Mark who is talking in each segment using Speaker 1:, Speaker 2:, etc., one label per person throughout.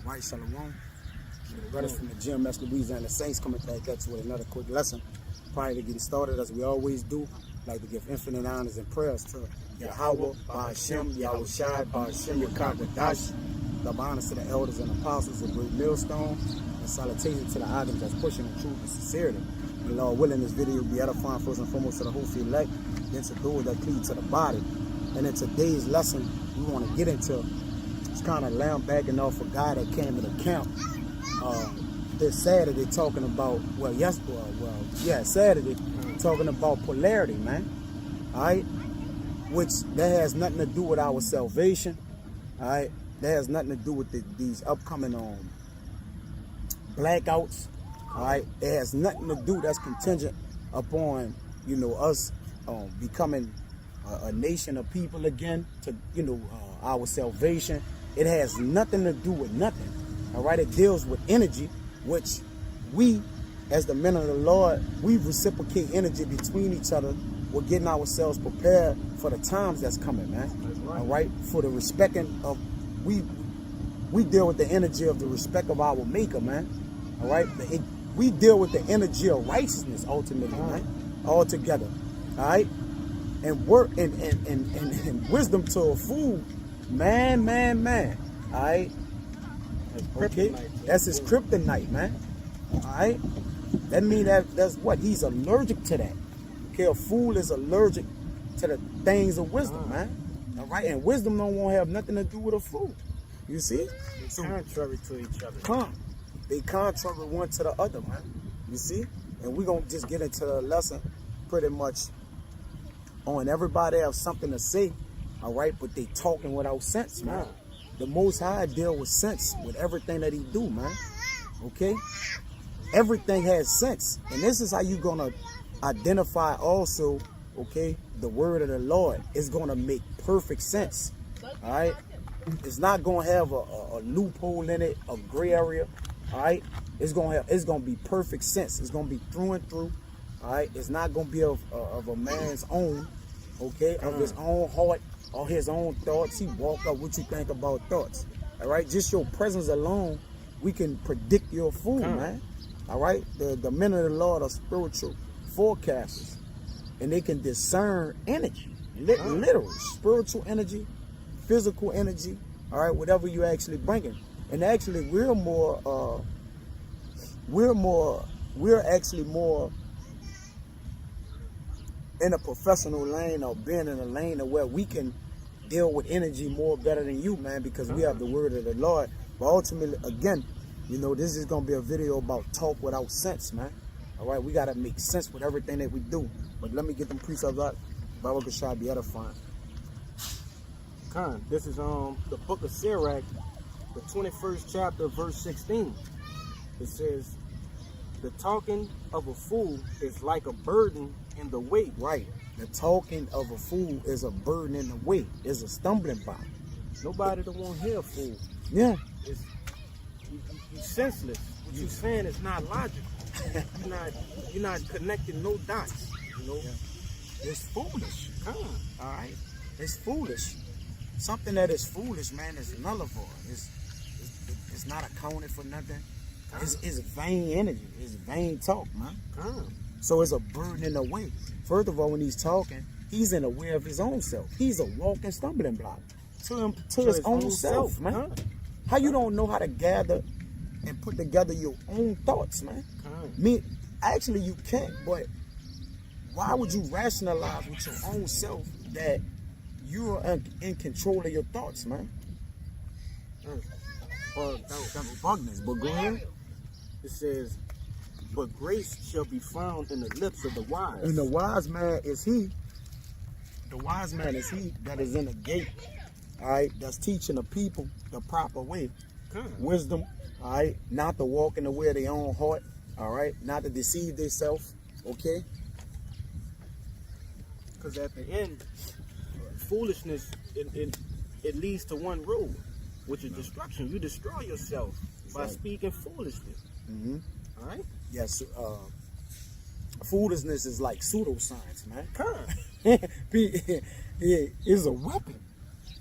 Speaker 1: Right, Shalom. The brothers from the GMS Louisiana Saints coming back at you with another quick lesson. Prior to getting started, as we always do, I'd like to give infinite honors and prayers to Yahweh, Ba'ashem, Yahushai, Ba'ashem, Yakagadash. Love honors to the elders and apostles of Great Millstone, and salutations to the items that's pushing the truth and sincerity. And Lord willing, this video will be edifying first and foremost to the whole elect, then to those that cleave to the body. And in today's lesson, we want to get into it's kind of lambacking off a guy that came to the camp this Saturday talking about, Saturday talking about polarity, man. All right, which that has nothing to do with our salvation. All right, that has nothing to do with these upcoming blackouts. All right, it has nothing to do. That's contingent upon us becoming a nation of people again to our salvation. It has nothing to do with nothing. All right, it deals with energy, which we, as the men of the Lord, we reciprocate energy between each other. We're getting ourselves prepared for the times that's coming, man. That's right. All right, for the respecting of we deal with the energy of the respect of our Maker, man. All right, we deal with the energy of righteousness ultimately, man, all together. All right, and work and wisdom to a fool. Man. All right. Okay. That's his kryptonite, man. All right. That means that's what he's allergic to that. Okay. A fool is allergic to the things of wisdom, man. All right. And wisdom don't want to have nothing to do with a fool. You see?
Speaker 2: They're contrary to each other.
Speaker 1: They contrary one to the other, man. You see? And we're gonna just get into the lesson pretty much on everybody have something to say. All right, but they talking without sense, man. The Most High deal with sense with everything that he do, man. Okay? Everything has sense. And this is how you gonna identify also, okay, the word of the Lord is gonna make perfect sense. All right? It's not gonna have a loophole in it, a gray area. All right? It's gonna be perfect sense. It's gonna be through and through. All right? It's not gonna be of a man's own, okay, of his own heart, or his own thoughts. He walk up what you think about thoughts. All right, just your presence alone, we can predict your food, man. All right, the men of the Lord are spiritual forecasters, and they can discern energy, literal spiritual energy, physical energy. All right, whatever you actually bringing, and actually we're actually more in a professional lane, or being in a lane of where we can deal with energy more better than you, man, because we have the word of the Lord. But ultimately, again, this is going to be a video about talk without sense, man. All right, we got to make sense with everything that we do. But let me get them precepts out. Bible should be edifying.
Speaker 2: This is the book of Sirach, the 21st chapter, verse 16. It says, the talking of a fool is like a burden in the way.
Speaker 1: Right. The talking of a fool is a burden in the way. Is a stumbling block.
Speaker 2: Nobody don't want to hear a fool.
Speaker 1: Yeah.
Speaker 2: You're senseless. What you're saying is not logical. You're not connecting no dots.
Speaker 1: Yeah. It's foolish. All right. It's foolish. Something that is foolish, man, is nullified. It's not accounted for nothing. It's vain energy. It's vain talk, man. So it's a burden in the way. First of all, when he's talking, he's unaware of his own self. He's a walking stumbling block to his own self, man. How you don't know how to gather and put together your own thoughts, man? Actually, you can't, but why would you rationalize with your own self that you're in control of your thoughts, man?
Speaker 2: Well, that's bugness, but go ahead. It says, but grace shall be found in the lips of the wise.
Speaker 1: And the wise man is he. The wise man is he that is in the gate. All right, that's teaching the people the proper way. Wisdom. All right, not to walk in the way of their own heart. All right, not to deceive themselves. Okay.
Speaker 2: Because at the end, foolishness it leads to one road, which is destruction. You destroy yourself by speaking foolishness. All right.
Speaker 1: Yes. Foolishness is like pseudoscience, man.
Speaker 2: Yeah.
Speaker 1: It's a weapon.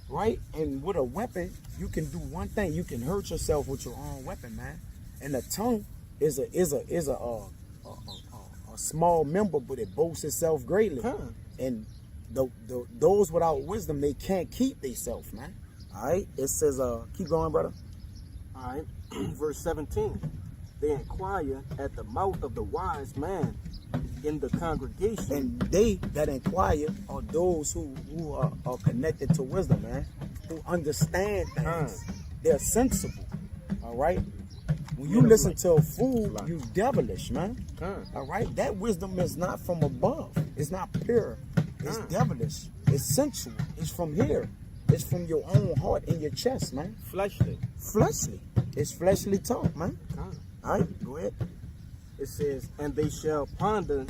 Speaker 1: right? And with a weapon, you can do one thing. You can hurt yourself with your own weapon, man. And the tongue is a small member, but it boasts itself greatly. And those without wisdom, they can't keep themselves, man. All right. It says, keep going, brother.
Speaker 2: All right. Verse 17. They inquire at the mouth of the wise man in the congregation.
Speaker 1: And they that inquire are those who are connected to wisdom, man, who understand things. They're sensible. All right. When you listen to a fool, you devilish, man. All right. That wisdom is not from above. It's not pure. It's devilish. It's sensual. It's from here. It's from your own heart in your chest, man.
Speaker 2: Fleshly.
Speaker 1: Fleshly. It's fleshly talk, man. All right, go ahead.
Speaker 2: It says, and they shall ponder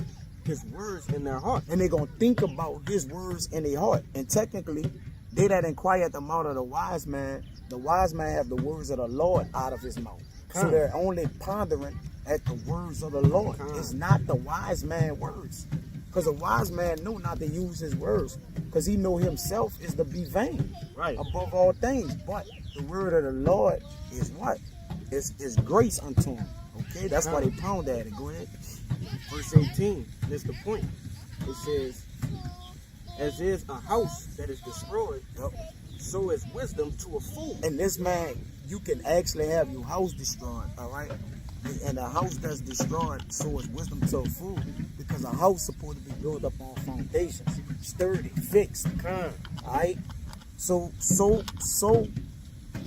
Speaker 2: his words in their heart.
Speaker 1: And they're going to think about his words in their heart. And technically, they that inquire at the mouth of the wise man have the words of the Lord out of his mouth. So they're only pondering at the words of the Lord. It's not the wise man words. Because the wise man know not to use his words. Because he know himself is to be vain.
Speaker 2: Right.
Speaker 1: Above all things. But the word of the Lord is what? It's grace unto him. Okay? That's why they pound at it. Go ahead.
Speaker 2: Verse 18, that's the point. It says, as is a house that is destroyed, so is wisdom to a fool.
Speaker 1: And this man, you can actually have your house destroyed, all right? And a house that's destroyed, so is wisdom to a fool. Because a house is supposed to be built up on foundations, sturdy, fixed. All right? So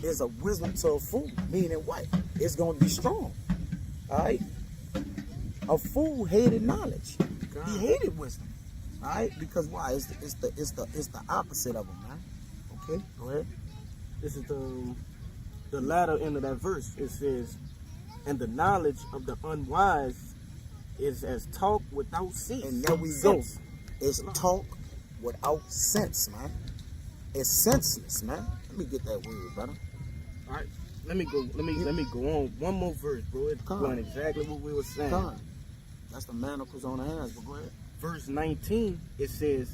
Speaker 1: is a wisdom to a fool, meaning what? It's going to be strong. All right? A fool hated knowledge. He hated wisdom. All right? Because why? It's the opposite of him, man. Okay, go ahead.
Speaker 2: This is the latter end of that verse. It says, and the knowledge of the unwise is as talk without sense.
Speaker 1: And there we go. It's talk without sense, man. It's senseless, man. Let me get that word, brother.
Speaker 2: All right. Let me go on one more verse, bro. It's going exactly what we were saying.
Speaker 1: That's the manacles on the hands, but go ahead.
Speaker 2: Verse 19, it says,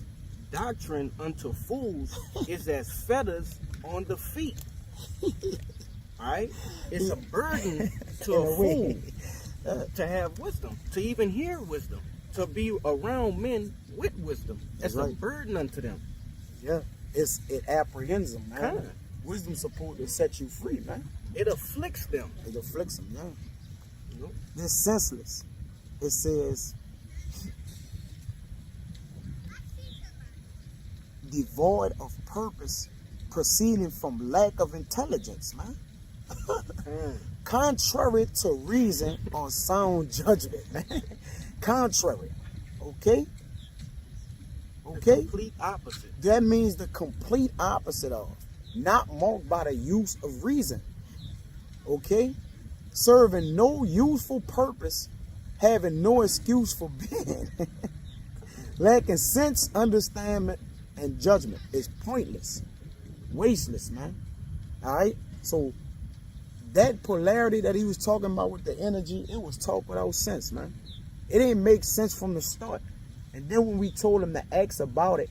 Speaker 2: doctrine unto fools is as fetters on the feet. Alright? It's a burden to a fool to have wisdom, to even hear wisdom, to be around men with wisdom. That's a burden unto them.
Speaker 1: Yeah. It apprehends them, man. Wisdom's supposed to set you free, man.
Speaker 2: It afflicts them.
Speaker 1: It afflicts them, yeah. They're senseless. It says, devoid of purpose, proceeding from lack of intelligence, man. Contrary to reason or sound judgment, man. Contrary. Okay? Okay?
Speaker 2: The complete opposite.
Speaker 1: That means the complete opposite of. Not marked by the use of reason. Okay? Serving no useful purpose, having no excuse for being. Lacking sense, understanding, and judgment is pointless. Wasteless, man. Alright? So that polarity that he was talking about with the energy, it was talk without sense, man. It didn't make sense from the start. And then when we told him to ask about it,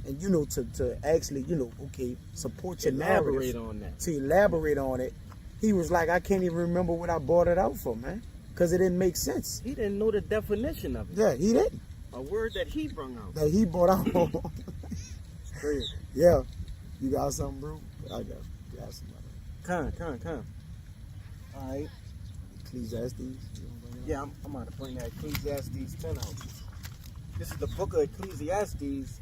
Speaker 1: and to actually, okay, support your narrative, to elaborate on it, he was like, I can't even remember what I bought it out for, man, because it didn't make sense.
Speaker 2: He didn't know the definition of it.
Speaker 1: Yeah, he didn't.
Speaker 2: A word that he brought out.
Speaker 1: That he brought out.
Speaker 2: Crazy.
Speaker 1: Yeah. You got something, bro? I got something.
Speaker 2: Come.
Speaker 1: All right. Ecclesiastes.
Speaker 2: Yeah, I'm about to bring that Ecclesiastes 10 out. This is the book of Ecclesiastes,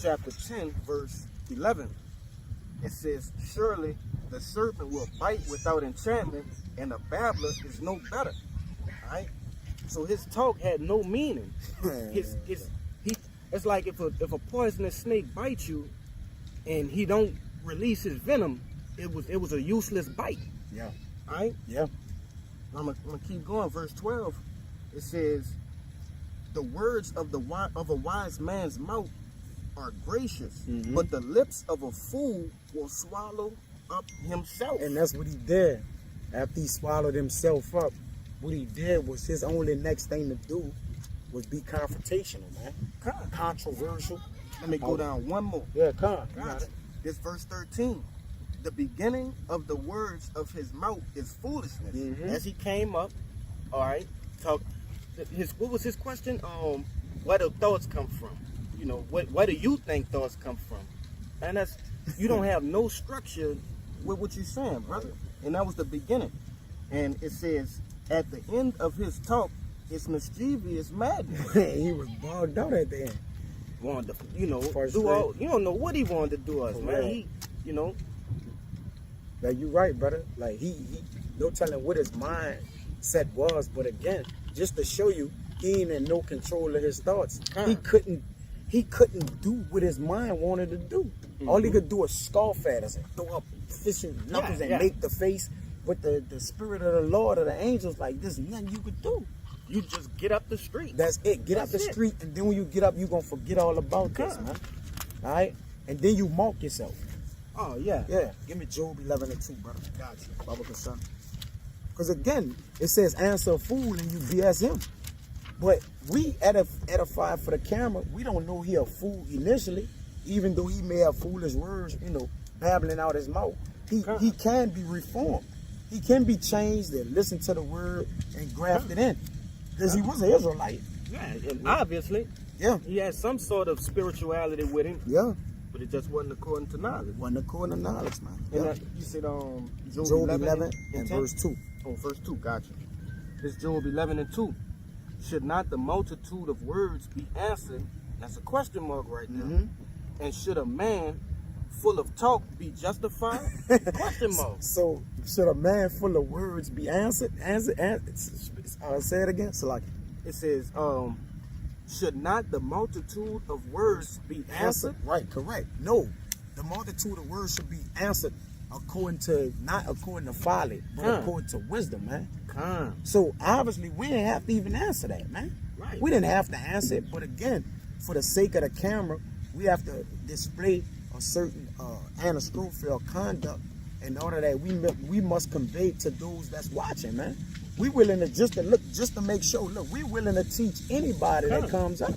Speaker 2: chapter 10, verse 11. It says, surely the serpent will bite without enchantment, and a babbler is no better. All right? So his talk had no meaning. It's like if a poisonous snake bites you and he don't release his venom, it was a useless bite.
Speaker 1: Yeah.
Speaker 2: All right?
Speaker 1: Yeah.
Speaker 2: I'm gonna keep going. Verse 12. It says, the words of a wise man's mouth are gracious, but the lips of a fool will swallow up himself.
Speaker 1: And that's what he did. After he swallowed himself up, what he did was his only next thing to do was be confrontational, man. Controversial.
Speaker 2: Let me go down one more.
Speaker 1: Yeah, come.
Speaker 2: Got it. This verse 13. The beginning of the words of his mouth is foolishness.
Speaker 3: Mhm.
Speaker 2: As he came up, all right, talk. What was his question? Where do thoughts come from? You know, where do you think thoughts come from? And that's, you don't have no structure with what you're saying, brother. And that was the beginning. And it says, at the end of his talk, it's mischievous madness.
Speaker 1: He was bogged out at the end.
Speaker 2: Wanted to, you know,
Speaker 1: First
Speaker 2: do
Speaker 1: rate.
Speaker 2: all. You don't know what he wanted to do us,
Speaker 1: For
Speaker 2: man.
Speaker 1: real.
Speaker 2: He, you know,
Speaker 1: Like, you right, brother. Like, he no telling what his mindset was, but again, just to show you, he ain't in no control of his thoughts. He couldn't do what his mind wanted to do. All he could do was scoff at us and throw up fishing knuckles and
Speaker 2: yeah.
Speaker 1: make the face. But the spirit of the Lord of the angels, like, there's nothing you could do.
Speaker 2: you just get up the street.
Speaker 1: That's it. Get out the
Speaker 2: That's it.
Speaker 1: street, and then when you get up, you're going to forget all about this, man. All right? And then you mark yourself.
Speaker 2: Oh yeah.
Speaker 1: Yeah. Give me Job 11 and 2, brother. Got you. Baba Kashan. Because again, it says answer a fool and you BS him. But we edify for the camera. We don't know he a fool initially, even though he may have foolish words, you know, babbling out his mouth. He can be reformed. He can be changed and listen to the word and grafted in. Because he was an Israelite.
Speaker 2: Yeah, and obviously
Speaker 1: Yeah.
Speaker 2: he had some sort of spirituality with him,
Speaker 1: Yeah.
Speaker 2: but it just wasn't according to knowledge.
Speaker 1: Wasn't according to knowledge, man.
Speaker 2: And
Speaker 1: Yeah.
Speaker 2: you said Job,
Speaker 1: Job
Speaker 2: 11
Speaker 1: and
Speaker 2: 10?
Speaker 1: verse 2.
Speaker 2: Oh, verse 2, gotcha. It's Job 11 and 2. Should not the multitude of words be answered? That's a question mark right there.
Speaker 1: Mhm.
Speaker 2: And should a man full of talk be justified? Question mark.
Speaker 1: So should a man full of words be answered? Say it again. So like
Speaker 2: It says, should not the multitude of words be answered?
Speaker 1: Right, correct. No. The multitude of words should be answered not according to folly, but according to wisdom, man.
Speaker 2: Come.
Speaker 1: So obviously we didn't have to even answer that, man.
Speaker 2: Right.
Speaker 1: We didn't have to answer it, but again, for the sake of the camera, we have to display a certain Anna Schofield conduct in order that we must convey to those that's watching, man. We willing to just to make sure. Look, we willing to teach anybody that comes up,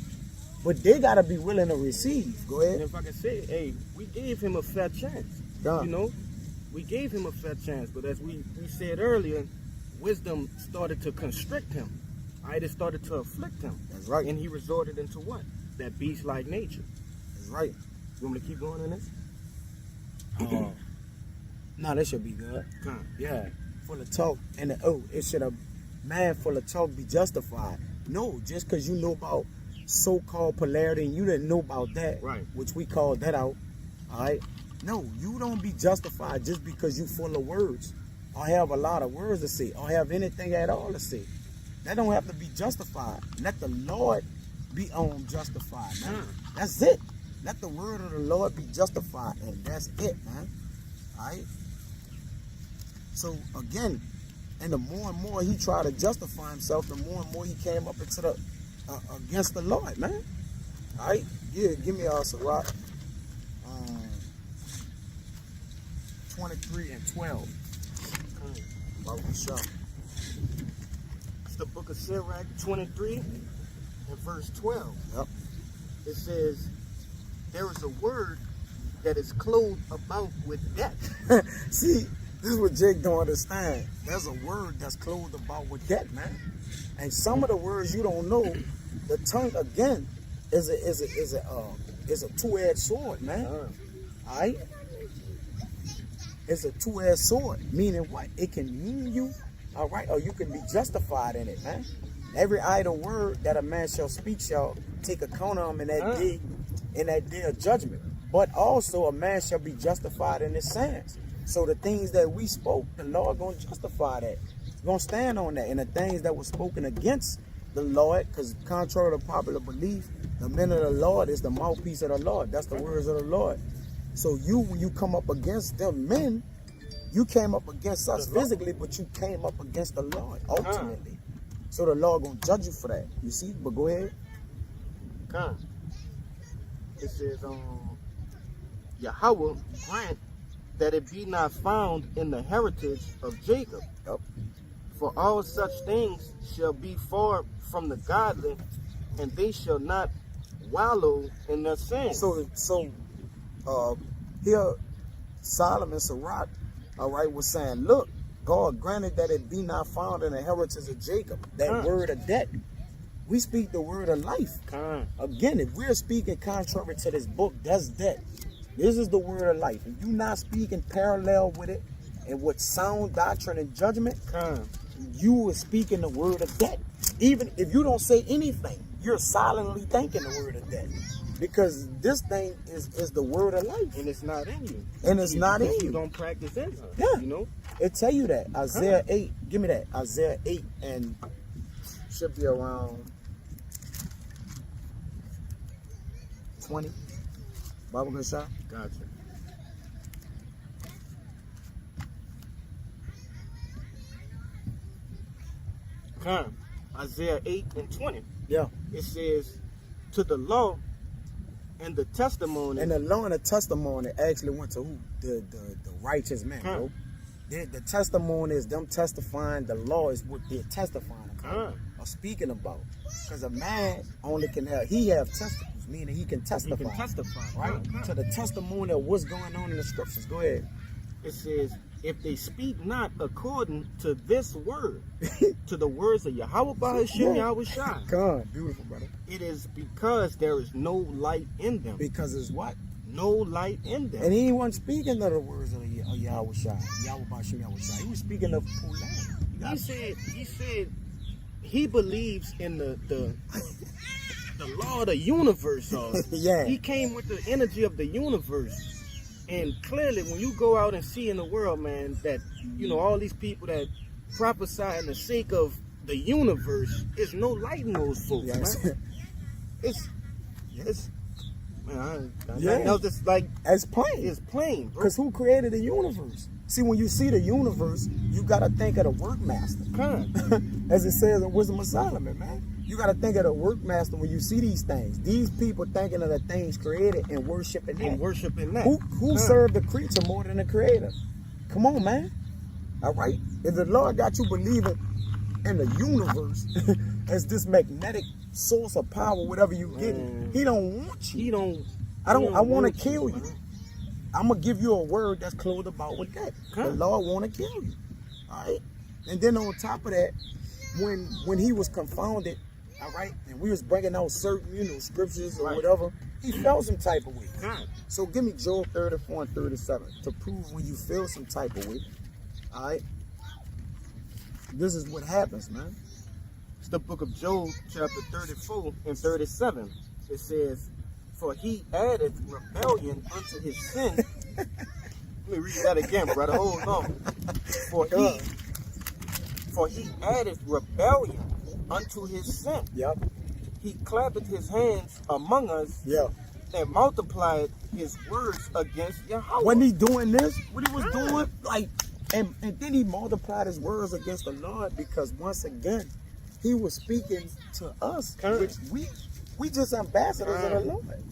Speaker 1: but they gotta be willing to receive. Go
Speaker 2: And
Speaker 1: ahead.
Speaker 2: if I can say, hey, we gave him a fair chance.
Speaker 1: Yeah.
Speaker 2: You know, we gave him a fair chance, but as we said earlier, wisdom started to constrict him. Right? It started to afflict him.
Speaker 1: That's right.
Speaker 2: And he resorted into what? That beast-like nature.
Speaker 1: That's right.
Speaker 2: You want me to keep going in this?
Speaker 1: No, that should be good.
Speaker 2: Come.
Speaker 1: Yeah, full of talk. And it should a man full of talk be justified? No, just because you know about so-called polarity and you didn't know about that,
Speaker 2: Right.
Speaker 1: which we called that out. All right. No, you don't be justified just because you full of words or have a lot of words to say or have anything at all to say. That don't have to be justified. Let the Lord be justified, man. That's it. Let the word of the Lord be justified, and that's it, man. All right. So again, and the more and more he tried to justify himself, the more and more he came up into the against the Lord, man. All right. Yeah, give me Sirach 23 and 12. About the show.
Speaker 2: It's the book of Sirach 23 and verse 12.
Speaker 1: Yep.
Speaker 2: It says, there is a word that is clothed about with death.
Speaker 1: See, this is what Jake don't understand. There's a word that's clothed about with that, man. And some of the words you don't know, the tongue again is a two-edged sword, man. All right. It's a two-edged sword, meaning what? It can mean you, all right, or you can be justified in it, man. Every idle word that a man shall speak shall take account of him in that day of judgment. But also a man shall be justified in his sayings. So the things that we spoke, the Lord gonna justify that. Gonna stand on that. And the things that were spoken against the Lord, because contrary to popular belief, the men of the Lord is the mouthpiece of the Lord. That's the words of the Lord. So when you come up against them men, you came up against us physically, but you came up against the Lord ultimately. So the Lord gonna judge you for that. You see? But go ahead.
Speaker 2: Come. It says, Yahweh grant that it be not found in the heritage of Jacob.
Speaker 1: Yep.
Speaker 2: For all such things shall be far from the godly, and they shall not wallow in their sin.
Speaker 1: So Here, Solomon Sirach, all right, was saying, look, God granted that it be not found in the heritage of Jacob, that word of death. We speak the word of life. Again, if we're speaking contrary to this book, that's death. This is the word of life. If you're not speaking parallel with it and with sound doctrine and judgment, you are speaking the word of death. Even if you don't say anything, you're silently thinking the word of death. Because this thing is the word of life.
Speaker 2: And it's not in you.
Speaker 1: And it's not in you.
Speaker 2: You don't practice it.
Speaker 1: Yeah.
Speaker 2: You know?
Speaker 1: It tell you that. Isaiah 8. Give me that. Isaiah 8 and should be around 20. Bible good shot.
Speaker 2: Gotcha. Isaiah 8 and 20.
Speaker 1: Yeah.
Speaker 2: It says, to the law and the testimony.
Speaker 1: And the law and the testimony actually went to who? The righteous man, bro. The testimony is them testifying. The law is what they're testifying about or speaking about. Because a man only can have, he have testicles, meaning he can testify.
Speaker 2: He can testify.
Speaker 1: Right? To the testimony of what's going on in the scriptures. Go ahead.
Speaker 2: It says, if they speak not according to this word, to the words of Yahweh Bahashim Yahweh Shai.
Speaker 1: God, beautiful, brother.
Speaker 2: It is because there is no light in them.
Speaker 1: Because it's what?
Speaker 2: No light in them.
Speaker 1: And he wasn't speaking of the words of Yahweh Shai. Yahweh Bahashim Yahweh Shai. He was speaking of Pulan.
Speaker 2: He said he believes in the law of the universe.
Speaker 1: Yeah.
Speaker 2: He came with the energy of the universe. And clearly, when you go out and see in the world, man, that, you know, all these people that prophesy in the sake of the universe, there's no light in those folks, man. It's man, it's like,
Speaker 1: it's plain.
Speaker 2: It's plain, bro.
Speaker 1: Because who created the universe? See, when you see the universe, you got to think of the workmaster. As it says in Wisdom of Solomon, man. You got to think of the workmaster when you see these things. These people thinking of the things created and worshiping that. Who served the creature more than the creator? Come on, man. All right? If the Lord got you believing in the universe as this magnetic source of power, whatever you get, he don't want you. I want to kill you. I'm going to give you a word that's clothed about with that. The Lord want to kill you. All right? And then on top of that, when he was confounded, all right, and we was bringing out certain, scriptures or whatever, he felt some type of way. So give me Job 34 and 37 to prove when you feel some type of way. All right? This is what happens, man.
Speaker 2: It's the book of Job, chapter 34 and 37. It says, for he added rebellion unto his sin. Let me read that again, brother. Hold on. For he added rebellion unto his sin.
Speaker 1: Yep.
Speaker 2: He clapped his hands among us.
Speaker 1: Yeah.
Speaker 2: And multiplied his words against Yahweh.
Speaker 1: When he doing this, what he was doing, like, and then he multiplied his words against the Lord, because once again, he was speaking to us, which we just ambassadors of the Lord.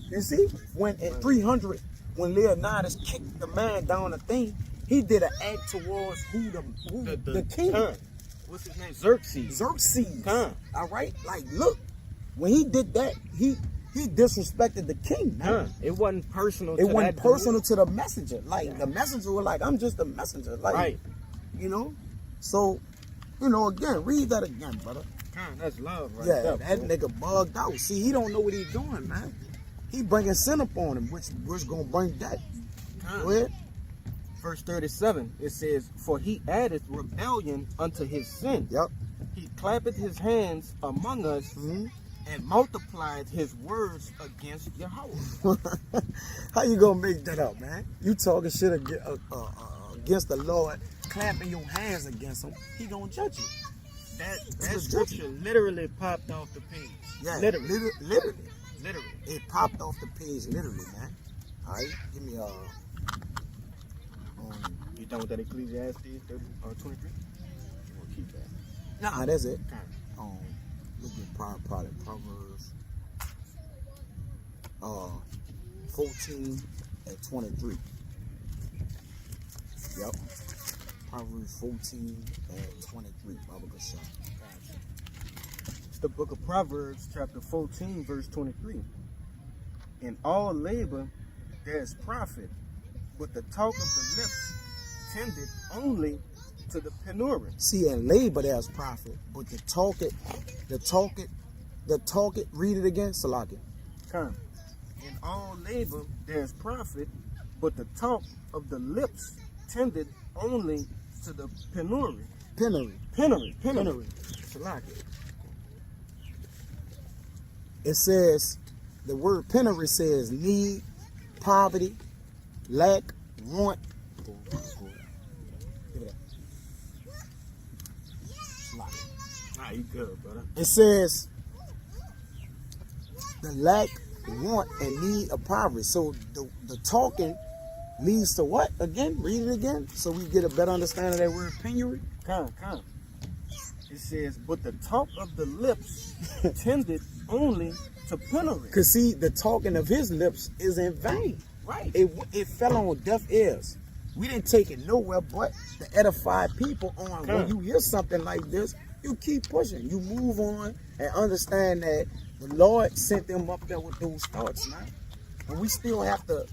Speaker 1: You see, when in 300, when Leonidas kicked the man down the thing, he did an act towards the king.
Speaker 2: What's his name? Xerxes.
Speaker 1: All right, like, look, when he did that, he disrespected the king.
Speaker 2: It wasn't personal.
Speaker 1: It wasn't personal to the messenger. Like the messenger was like, I'm just a messenger. Like, So, again, read that again, brother.
Speaker 2: That's love, right?
Speaker 1: Yeah, that nigga bugged out. See, he don't know what he's doing, man. He bringing sin upon him, which gonna bring death. Go ahead.
Speaker 2: Verse 37, it says, for he added rebellion unto his sin.
Speaker 1: Yep.
Speaker 2: He clapped his hands among us and multiplied his words against Yahweh.
Speaker 1: How you gonna make that up, man? You talking shit against the Lord, clapping your hands against him, he gonna judge you.
Speaker 2: That scripture literally popped off the page.
Speaker 1: Yeah,
Speaker 2: literally.
Speaker 1: It popped off the page, literally, man. All right, give me
Speaker 2: you done with that Ecclesiastes 23? We'll keep that.
Speaker 1: Nah, that's it. Look at probably Proverbs 14 and 23. Yep. Proverbs 14 and 23. Bible good shot.
Speaker 2: It's the book of Proverbs, chapter 14, verse 23. In all labor there is profit, but the talk of the lips tended only to the penury.
Speaker 1: See, in labor there's profit, but the talk it, read it again, Salaki.
Speaker 2: Come. In all labor there is profit, but the talk of the lips tended only to the penury.
Speaker 1: Penury.
Speaker 2: Salaki.
Speaker 1: It says, the word penury says need, poverty, lack, want. Give it up.
Speaker 2: Ah, you good, brother.
Speaker 1: It says the lack, want, and need of poverty. So the talking leads to what? Again, read it again so we get a better understanding of that word penury.
Speaker 2: Come. It says, but the talk of the lips tended only to penury.
Speaker 1: Because see, the talking of his lips is in vain.
Speaker 2: Right.
Speaker 1: It fell on deaf ears. We didn't take it nowhere but to edify people on when you hear something like this, you keep pushing. You move on and understand that the Lord sent them up there with those thoughts, man. And we still have to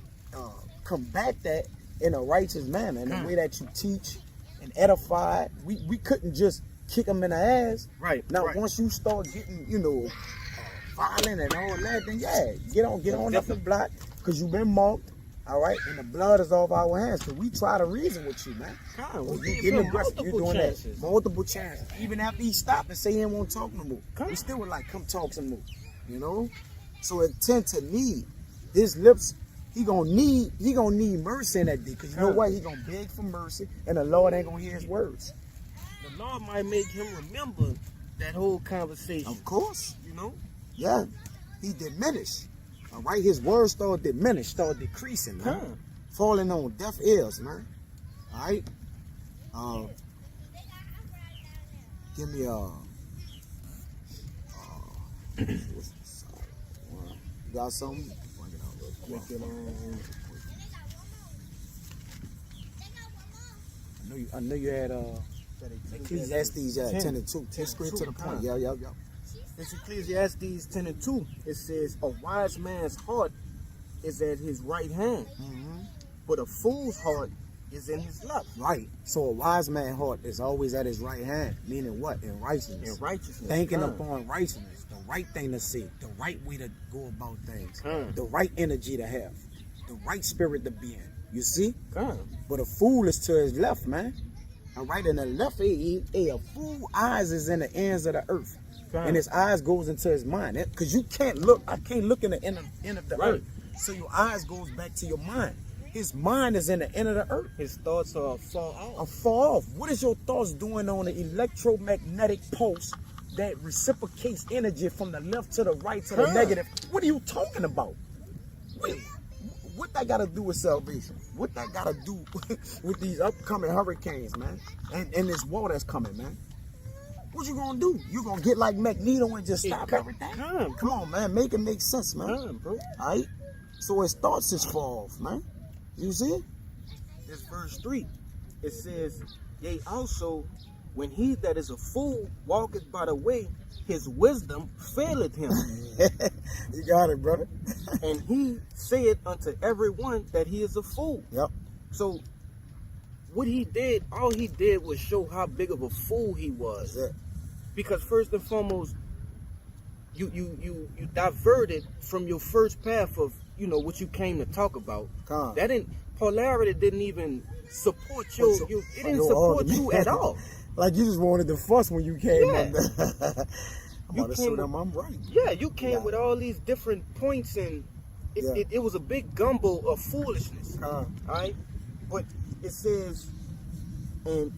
Speaker 1: combat that in a righteous manner, in the way that you teach and edify. We couldn't just kick them in the ass.
Speaker 2: Right.
Speaker 1: Now,
Speaker 2: right.
Speaker 1: once you start getting, violent and all that, then get on up the block, because you've been marked, all right, and the blood is off our hands. So we try to reason with you, man. You getting aggressive, you're doing that. Multiple chances. Even after he stopped and say he didn't want to talk no more, we still were like, come talk some more, So it tend to need his lips. He gonna need mercy in that day, because you know what? He gonna beg for mercy, and the Lord ain't gonna hear his words.
Speaker 2: The Lord might make him remember that whole conversation.
Speaker 1: Of course. Yeah. He diminished. All right. His words started decreasing, man. Falling on deaf ears, man. All right. Give me you got something? Bring it out real quick. I know you had Ecclesiastes 10 and 2. Just straight to the point. Yeah.
Speaker 2: It's Ecclesiastes 10 and 2. It says, a wise man's heart is at his right hand, but a fool's heart is in his left.
Speaker 1: Right. So a wise man's heart is always at his right hand, meaning what? In righteousness. Thinking upon righteousness, the right thing to say, the right way to go about things, the right energy to have, the right spirit to be in. You see? But a fool is to his left, man. All right, in the left, a fool eyes is in the ends of the earth. And his eyes goes into his mind. Because you can't look, I can't look in the end of the earth. So your eyes goes back to your mind. His mind is in the end of the earth.
Speaker 2: His thoughts are far off.
Speaker 1: Far off. What is your thoughts doing on the electromagnetic pulse that reciprocates energy from the left to the right to the negative? What are you talking about? What that got to do with salvation? What that got to do with these upcoming hurricanes, man? And this war that's coming, man? What you gonna do? You gonna get like Magneto and just stop everything? Come on, man. Make it make sense, man.
Speaker 2: Bro.
Speaker 1: All right? So his thoughts is far off, man. You see it?
Speaker 2: This verse 3. It says, yea, also, when he that is a fool walketh by the way, his wisdom faileth him.
Speaker 1: You got it, brother.
Speaker 2: And he saith unto everyone that he is a fool.
Speaker 1: Yep.
Speaker 2: So what he did, all he did was show how big of a fool he was.
Speaker 1: That's it.
Speaker 2: Because first and foremost, you diverted from your first path of what you came to talk about. Polarity didn't even support it didn't support you at all.
Speaker 1: Like you just wanted to fuss when you came up there. I'm
Speaker 2: You
Speaker 1: about to
Speaker 2: came
Speaker 1: show them I'm right.
Speaker 2: Yeah, you came with all these different points, and it was a big gumbo of foolishness. All right, but it says, a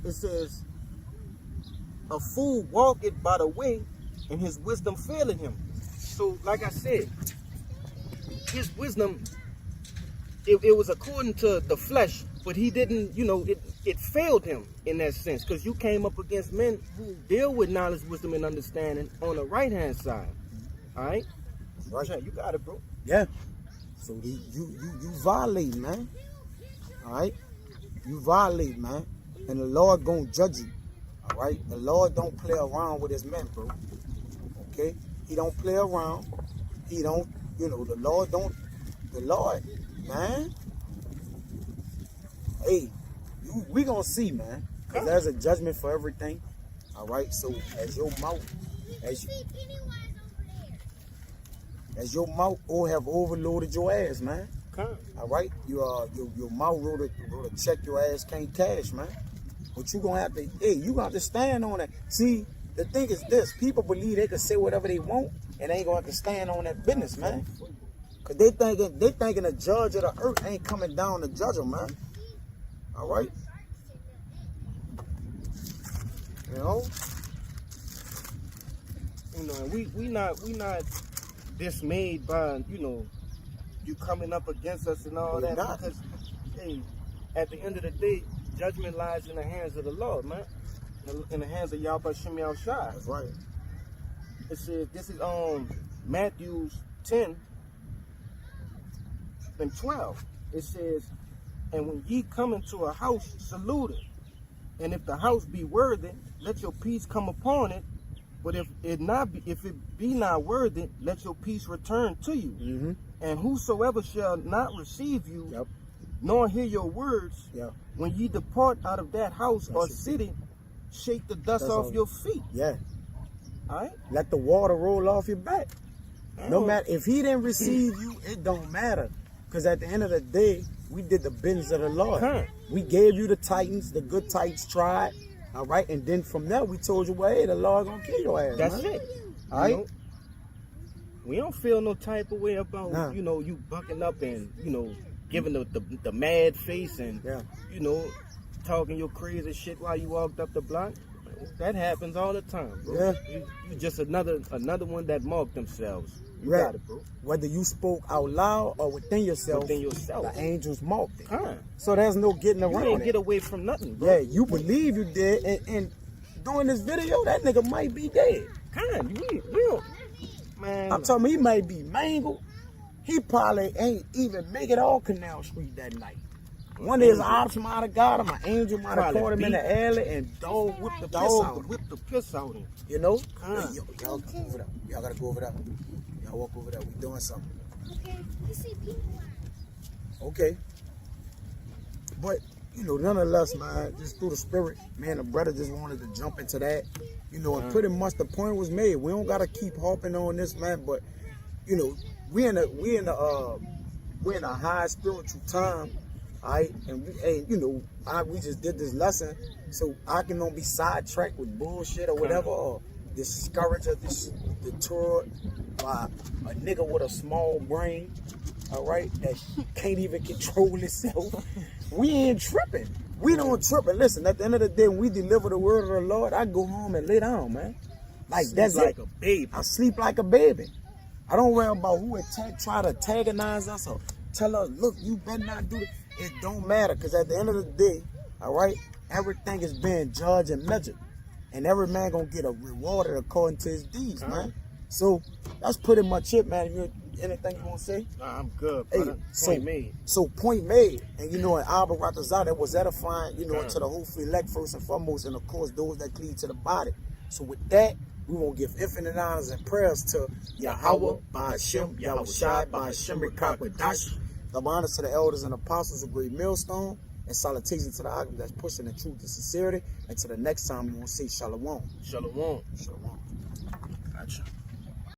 Speaker 2: fool walketh by the way, and his wisdom faileth him. So, like I said, his wisdom, it was according to the flesh, but he didn't, it failed him in that sense, because you came up against men who deal with knowledge, wisdom, and understanding on the right-hand side. All right?
Speaker 1: Right.
Speaker 2: You got it, bro.
Speaker 1: Yeah. So you violate, man. All right? You violate, man. And the Lord gonna judge you. All right? The Lord don't play around with his men, bro. Okay? He don't play around. He don't, the Lord man. Hey, we gonna see, man. Cause there's a judgment for everything. All right. So as your mouth, as your mouth all have overloaded your ass, man. All right. Your mouth wrote a check your ass can't cash, man. But you gonna have to, hey, you gonna have to stand on it. See, the thing is this: people believe they can say whatever they want, and they ain't gonna have to stand on that business, man. Cause they thinking the judge of the earth ain't coming down to judge them, man. All right. You know,
Speaker 2: we not dismayed by you coming up against us and all that, because hey, at the end of the day, judgment lies in the hands of the Lord, man, in the hands of Yahweh Shem Shai.
Speaker 1: that's right.
Speaker 2: It says this is Matthew 10 and 12. It says, and when ye come into a house, salute it. And if the house be worthy, let your peace come upon it. But if it be not worthy, let your peace return to you.
Speaker 1: Mm-hmm.
Speaker 2: And whosoever shall not receive you,
Speaker 1: Yep.
Speaker 2: nor hear your words,
Speaker 1: Yeah.
Speaker 2: when ye depart out of that house or city, shake the dust off your feet.
Speaker 1: Yeah.
Speaker 2: All right?
Speaker 1: Let the water roll off your back. No matter if he didn't receive you, it don't matter. Because at the end of the day, we did the business of the Lord.
Speaker 2: Huh.
Speaker 1: We gave you the Titans, the good Titans tried. All right. And then from there, we told you, well, hey, the Lord gonna kill your ass.
Speaker 2: That's
Speaker 1: man.
Speaker 2: it.
Speaker 1: All right.
Speaker 2: We don't feel no type of way about,
Speaker 1: Nah.
Speaker 2: you bucking up and, giving the mad face and,
Speaker 1: Yeah.
Speaker 2: talking your crazy shit while you walked up the block. That happens all the time, bro.
Speaker 1: Yeah.
Speaker 2: You just another one that marked themselves. You
Speaker 1: Right.
Speaker 2: got it, bro.
Speaker 1: Whether you spoke out loud or within yourself,
Speaker 2: Within yourself.
Speaker 1: the angels marked it.
Speaker 2: Huh.
Speaker 1: So there's no getting
Speaker 2: You
Speaker 1: around
Speaker 2: ain't
Speaker 1: it.
Speaker 2: get away from nothing, bro.
Speaker 1: Yeah, you believe you did, and doing this video, that nigga might be dead.
Speaker 2: We don't, man.
Speaker 1: I'm talking, he might be mangled. He probably ain't even make it all Canal Street that night. One of his ops might have got him, an angel might have
Speaker 2: Probably
Speaker 1: caught him in
Speaker 2: beat.
Speaker 1: the alley and dog whipped the piss out.
Speaker 2: Dog whip the piss out of him.
Speaker 1: You know?
Speaker 2: Huh.
Speaker 1: Hey, y'all go over there. Y'all gotta go over there. Y'all walk over there. We doing something.
Speaker 3: Okay, you see people.
Speaker 1: Okay. But, nonetheless, man, just through the spirit, man, the brother just wanted to jump into that. And pretty much the point was made. We don't gotta keep harping on this, man, but we in a high spiritual time, all right? And we just did this lesson, so I can don't be sidetracked with bullshit or whatever, or discouraged or detoured by a nigga with a small brain, all right, that can't even control itself. We ain't tripping. We don't trip. And listen, at the end of the day, when we deliver the word of the Lord, I go home and lay down, man. Like, that's
Speaker 2: like
Speaker 1: it.
Speaker 2: a baby.
Speaker 1: I sleep like a baby. I don't worry about who try to antagonize us or tell us, look, you better not do it. It don't matter, because at the end of the day, all right, everything is being judged and measured. And every man going to get a rewarded according to his deeds, man. So that's pretty much it, man. Anything you want to say?
Speaker 2: Nah, I'm good,
Speaker 1: Hey,
Speaker 2: brother. Point made.
Speaker 1: So point made. And and Albert Ratazar, that was edifying, to the whole free elect first and foremost, and of course those that cleave to the body. So with that, we won't give infinite honors and prayers to Yahweh, Ba'ashem, Yahweh Shai, Ba'ashem, Rekakadash. The honors to the elders and apostles of Great Millstone, and salutations to the Agam that's pushing the truth and sincerity. And to the next time, we won't say Shalom.
Speaker 2: Shalom.
Speaker 1: Shalom.
Speaker 2: Gotcha.